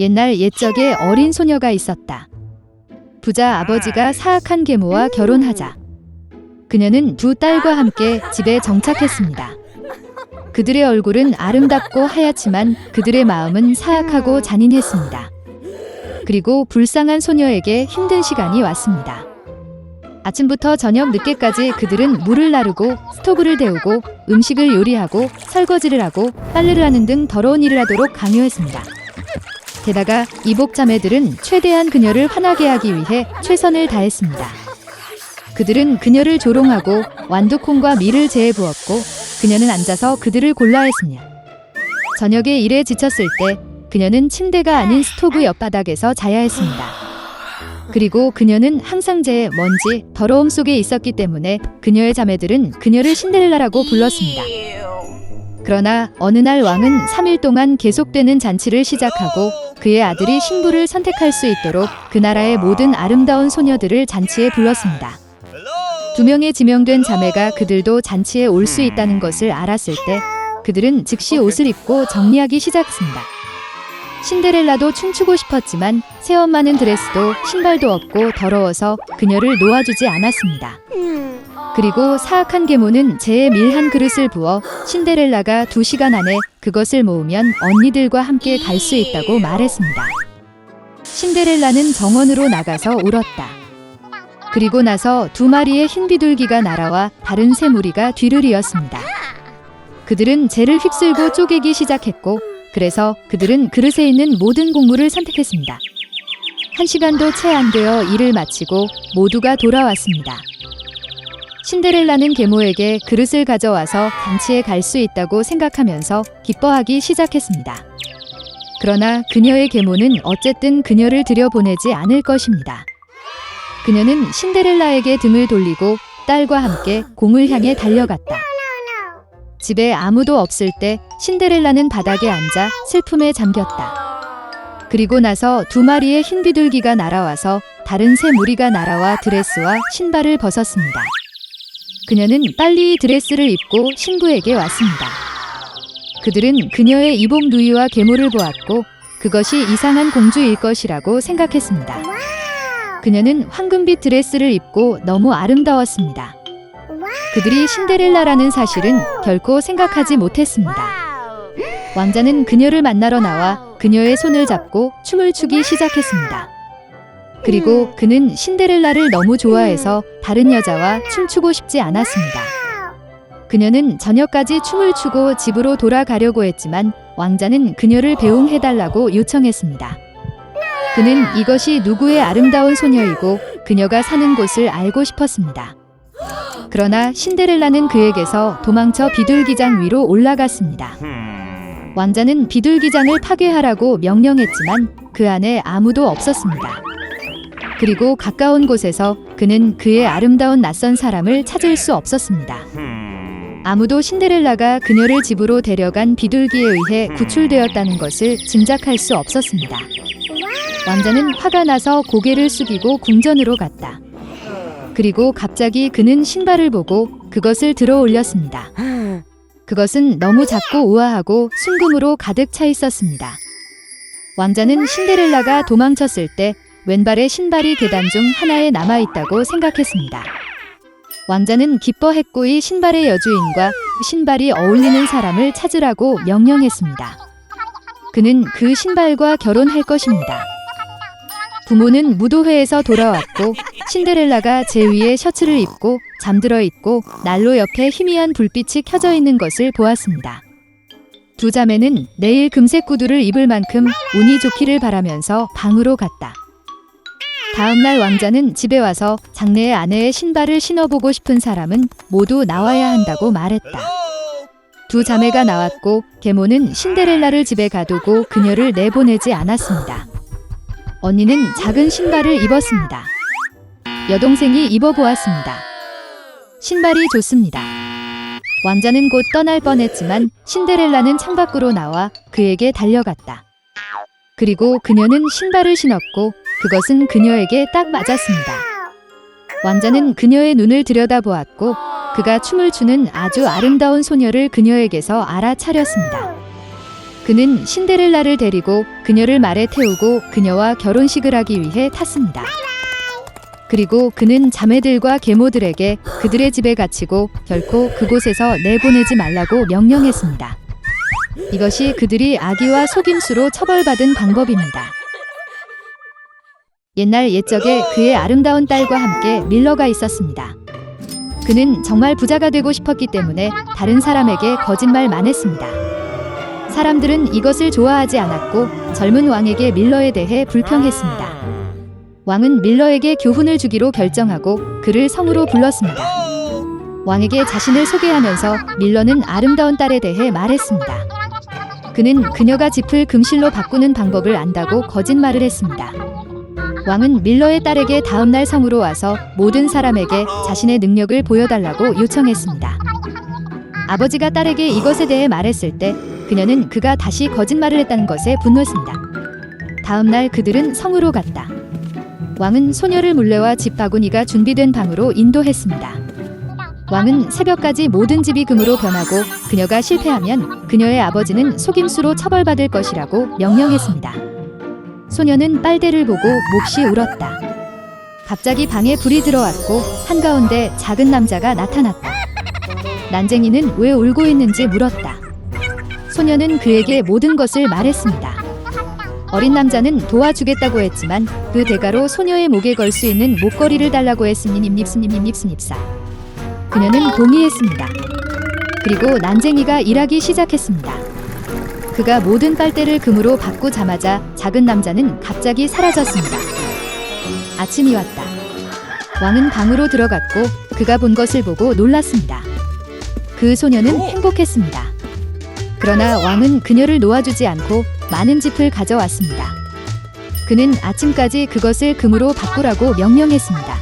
옛날 옛적에 어린 소녀가 있었다. 부자 아버지가 사악한 계모와 결혼하자 그녀는 두 딸과 함께 집에 정착했습니다. 그들의 얼굴은 아름답고 하얗지만 그들의 마음은 사악하고 잔인했습니다. 그리고 불쌍한 소녀에게 힘든 시간이 왔습니다. 아침부터 저녁 늦게까지 그들은 물을 나르고 스토브를 데우고 음식을 요리하고 설거지를 하고 빨래를 하는 등 더러운 일을 하도록 강요했습니다. 게다가 이복 자매들은 최대한 그녀를 화나게 하기 위해 최선을 다했습니다. 그들은 그녀를 조롱하고 완두콩과 밀을 재에 부었고 그녀는 앉아서 그들을 골라했습니다. 저녁에 일에 지쳤을 때 그녀는 침대가 아닌 스토브 옆바닥에서 자야 했습니다. 그리고 그녀는 항상 재에 먼지, 더러움 속에 있었기 때문에 그녀의 자매들은 그녀를 신데렐라라고 불렀습니다. 그러나 어느 날 왕은 3일 동안 계속되는 잔치를 시작하고 그의 아들이 신부를 선택할 수 있도록 그 나라의 모든 아름다운 소녀들을 잔치에 불렀습니다. 2명의 지명된 자매가 그들도 잔치에 올 수 있다는 것을 알았을 때 그들은 즉시 옷을 입고 정리하기 시작했습니다. 신데렐라도 춤추고 싶었지만 새엄마는 드레스도 신발도 없고 더러워서 그녀를 놓아주지 않았습니다. 그리고 사악한 계모는 재에 밀 한 그릇을 부어 신데렐라가 2시간 안에 그것을 모으면 언니들과 함께 갈 수 있다고 말했습니다. 신데렐라는 정원으로 나가서 울었다. 그리고 나서 2마리의 흰 비둘기가 날아와 다른 새 무리가 뒤를 이었습니다. 그들은 재를 휩쓸고 쪼개기 시작했고 그래서 그들은 그릇에 있는 모든 곡물을 선택했습니다. 1시간도 채 안 되어 일을 마치고 모두가 돌아왔습니다. 신데렐라는 계모에게 그릇을 가져와서 잔치에 갈 수 있다고 생각하면서 기뻐하기 시작했습니다. 그러나 그녀의 계모는 어쨌든 그녀를 들여보내지 않을 것입니다. 그녀는 신데렐라에게 등을 돌리고 딸과 함께 공을 향해 달려갔다. 집에 아무도 없을 때 신데렐라는 바닥에 앉아 슬픔에 잠겼다. 그리고 나서 2마리의 흰 비둘기가 날아와서 다른 새 무리가 날아와 드레스와 신발을 벗었습니다. 그녀는 빨리 드레스를 입고 신부에게 왔습니다. 그들은 그녀의 이복 누이와 계모를 보았고 그것이 이상한 공주일 것이라고 생각했습니다. 그녀는 황금빛 드레스를 입고 너무 아름다웠습니다. 그들이 신데렐라라는 사실은 결코 생각하지 못했습니다. 왕자는 그녀를 만나러 나와 그녀의 손을 잡고 춤을 추기 시작했습니다. 그리고 그는 신데렐라를 너무 좋아해서 다른 여자와 춤추고 싶지 않았습니다. 그녀는 저녁까지 춤을 추고 집으로 돌아가려고 했지만 왕자는 그녀를 배웅해달라고 요청했습니다. 그는 이것이 누구의 아름다운 소녀이고 그녀가 사는 곳을 알고 싶었습니다. 그러나 신데렐라는 그에게서 도망쳐 비둘기장 위로 올라갔습니다. 왕자는 비둘기장을 파괴하라고 명령했지만 그 안에 아무도 없었습니다. 그리고 가까운 곳에서 그는 그의 아름다운 낯선 사람을 찾을 수 없었습니다. 아무도 신데렐라가 그녀를 집으로 데려간 비둘기에 의해 구출되었다는 것을 짐작할 수 없었습니다. 왕자는 화가 나서 고개를 숙이고 궁전으로 갔다. 그리고 갑자기 그는 신발을 보고 그것을 들어 올렸습니다. 그것은 너무 작고 우아하고 순금으로 가득 차 있었습니다. 왕자는 신데렐라가 도망쳤을 때 왼발의 신발이 계단 중 하나에 남아있다고 생각했습니다. 왕자는 기뻐했고 이 신발의 여주인과 신발이 어울리는 사람을 찾으라고 명령했습니다. 그는 그 신발과 결혼할 것입니다. 부모는 무도회에서 돌아왔고 신데렐라가 제 위에 셔츠를 입고 잠들어 있고 난로 옆에 희미한 불빛이 켜져 있는 것을 보았습니다. 2 자매는 내일 금색 구두를 입을 만큼 운이 좋기를 바라면서 방으로 갔다. 다음 날 왕자는 집에 와서 장래의 아내의 신발을 신어보고 싶은 사람은 모두 나와야 한다고 말했다. 2 자매가 나왔고 계모는 신데렐라를 집에 가두고 그녀를 내보내지 않았습니다. 언니는 작은 신발을 입었습니다. 여동생이 입어보았습니다. 신발이 좋습니다. 왕자는 곧 떠날 뻔했지만 신데렐라는 창밖으로 나와 그에게 달려갔다. 그리고 그녀는 신발을 신었고 그것은 그녀에게 딱 맞았습니다. 왕자는 그녀의 눈을 들여다보았고 그가 춤을 추는 아주 아름다운 소녀를 그녀에게서 알아차렸습니다. 그는 신데렐라를 데리고 그녀를 말에 태우고 그녀와 결혼식을 하기 위해 탔습니다. 그리고 그는 자매들과 계모들에게 그들의 집에 갇히고 결코 그곳에서 내보내지 말라고 명령했습니다. 이것이 그들이 악의와 속임수로 처벌받은 방법입니다. 옛날 옛적에 그의 아름다운 딸과 함께 밀러가 있었습니다. 그는 정말 부자가 되고 싶었기 때문에 다른 사람에게 거짓말만 했습니다. 사람들은 이것을 좋아하지 않았고 젊은 왕에게 밀러에 대해 불평했습니다. 왕은 밀러에게 교훈을 주기로 결정하고 그를 성으로 불렀습니다. 왕에게 자신을 소개하면서 밀러는 아름다운 딸에 대해 말했습니다. 그는 그녀가 짚을 금실로 바꾸는 방법을 안다고 거짓말을 했습니다. 왕은 밀러의 딸에게 다음날 성으로 와서 모든 사람에게 자신의 능력을 보여달라고 요청했습니다. 아버지가 딸에게 이것에 대해 말했을 때 그녀는 그가 다시 거짓말을 했다는 것에 분노했습니다. 다음날 그들은 성으로 갔다. 왕은 소녀를 물레와 집 바구니가 준비된 방으로 인도했습니다. 왕은 새벽까지 모든 집이 금으로 변하고 그녀가 실패하면 그녀의 아버지는 속임수로 처벌받을 것이라고 명령했습니다. 소녀는 빨대를 보고 몹시 울었다. 갑자기 방에 불이 들어왔고 한가운데 작은 남자가 나타났다. 난쟁이는 왜 울고 있는지 물었다. 소녀는 그에게 모든 것을 말했습니다. 어린 남자는 도와주겠다고 했지만 그 대가로 소녀의 목에 걸 수 있는 목걸이를 달라고 했으니 닙닙스닙닙닙스닙사. 그녀는 동의했습니다. 그리고 난쟁이가 일하기 시작했습니다. 그가 모든 빨대를 금으로 바꾸자마자 작은 남자는 갑자기 사라졌습니다. 아침이 왔다. 왕은 방으로 들어갔고 그가 본 것을 보고 놀랐습니다. 그 소녀는 행복했습니다. 그러나 왕은 그녀를 놓아주지 않고 많은 짚을 가져왔습니다. 그는 아침까지 그것을 금으로 바꾸라고 명령했습니다.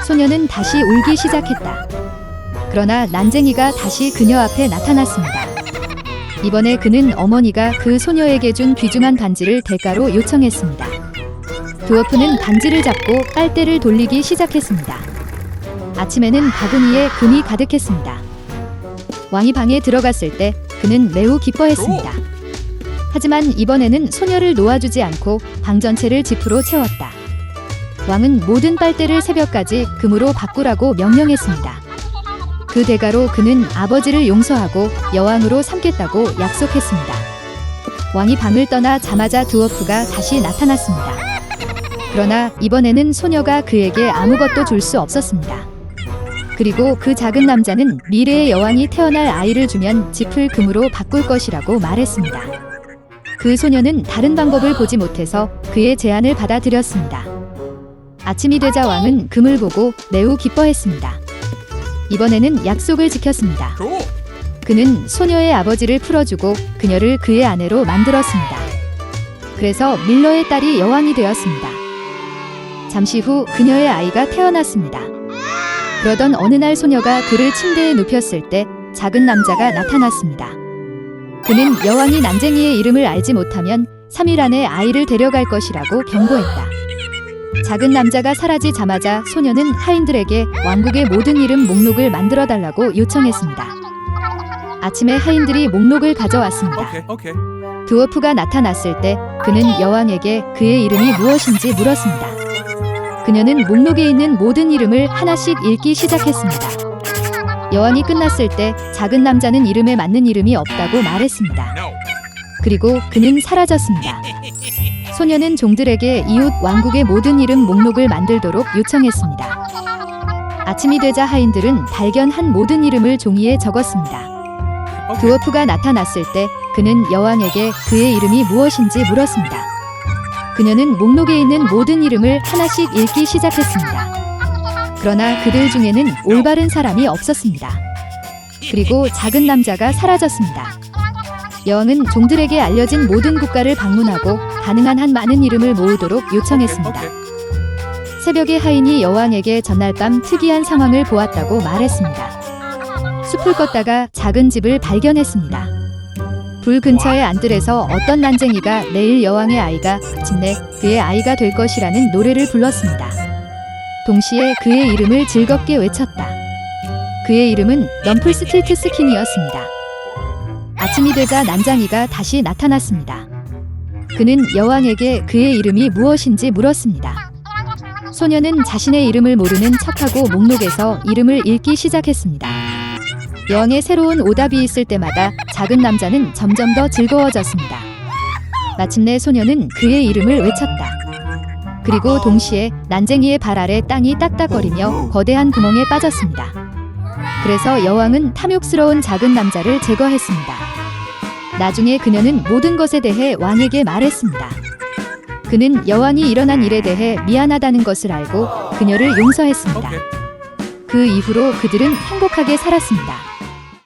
소녀는 다시 울기 시작했다. 그러나 난쟁이가 다시 그녀 앞에 나타났습니다. 이번에 그는 어머니가 그 소녀에게 준 귀중한 반지를 대가로 요청했습니다. 드워프는 반지를 잡고 빨대를 돌리기 시작했습니다. 아침에는 바구니에 금이 가득했습니다. 왕이 방에 들어갔을 때 그는 매우 기뻐했습니다. 하지만 이번에는 소녀를 놓아주지 않고 방 전체를 짚으로 채웠다. 왕은 모든 빨대를 새벽까지 금으로 바꾸라고 명령했습니다. 그 대가로 그는 아버지를 용서하고 여왕으로 삼겠다고 약속했습니다. 왕이 방을 떠나 자마자 드워프가 다시 나타났습니다. 그러나 이번에는 소녀가 그에게 아무것도 줄 수 없었습니다. 그리고 그 작은 남자는 미래의 여왕이 태어날 아이를 주면 짚을 금으로 바꿀 것이라고 말했습니다. 그 소녀는 다른 방법을 보지 못해서 그의 제안을 받아들였습니다. 아침이 되자 왕은 금을 보고 매우 기뻐했습니다. 이번에는 약속을 지켰습니다. 그는 소녀의 아버지를 풀어주고 그녀를 그의 아내로 만들었습니다. 그래서 밀러의 딸이 여왕이 되었습니다. 잠시 후 그녀의 아이가 태어났습니다. 그러던 어느 날 소녀가 그를 침대에 눕혔을 때 작은 남자가 나타났습니다. 그는 여왕이 난쟁이의 이름을 알지 못하면 3일 안에 아이를 데려갈 것이라고 경고했다. 작은 남자가 사라지자마자 소녀는 하인들에게 왕국의 모든 이름 목록을 만들어 달라고 요청했습니다. 아침에 하인들이 목록을 가져왔습니다. 드워프가 나타났을 때 그는 여왕에게 그의 이름이 무엇인지 물었습니다. 그녀는 목록에 있는 모든 이름을 하나씩 읽기 시작했습니다. 여왕이 끝났을 때 작은 남자는 이름에 맞는 이름이 없다고 말했습니다. 그리고 그는 사라졌습니다. 소녀는 종들에게 이웃 왕국의 모든 이름 목록을 만들도록 요청했습니다. 아침이 되자 하인들은 발견한 모든 이름을 종이에 적었습니다. 드워프가 나타났을 때 그는 여왕에게 그의 이름이 무엇인지 물었습니다. 그녀는 목록에 있는 모든 이름을 하나씩 읽기 시작했습니다. 그러나 그들 중에는 올바른 사람이 없었습니다. 그리고 작은 남자가 사라졌습니다. 여왕은 종들에게 알려진 모든 국가를 방문하고 가능한 한 많은 이름을 모으도록 요청했습니다. 새벽에 하인이 여왕에게 전날 밤 특이한 상황을 보았다고 말했습니다. 숲을 걷다가 작은 집을 발견했습니다. 불 근처의 안뜰에서 어떤 난쟁이가 내일 여왕의 아이가 마침내 그의 아이가 될 것이라는 노래를 불렀습니다. 동시에 그의 이름을 즐겁게 외쳤다. 그의 이름은 럼플스틸트스킨이었습니다. 아침이 되자 난장이가 다시 나타났습니다. 그는 여왕에게 그의 이름이 무엇인지 물었습니다. 소녀는 자신의 이름을 모르는 척하고 목록에서 이름을 읽기 시작했습니다. 여왕의 새로운 오답이 있을 때마다 작은 남자는 점점 더 즐거워졌습니다. 마침내 소녀는 그의 이름을 외쳤다. 그리고 동시에 난쟁이의 발 아래 땅이 딱딱거리며 거대한 구멍에 빠졌습니다. 그래서 여왕은 탐욕스러운 작은 남자를 제거했습니다. 나중에 그녀는 모든 것에 대해 왕에게 말했습니다. 그는 여왕이 일어난 일에 대해 미안하다는 것을 알고 그녀를 용서했습니다. 그 이후로 그들은 행복하게 살았습니다.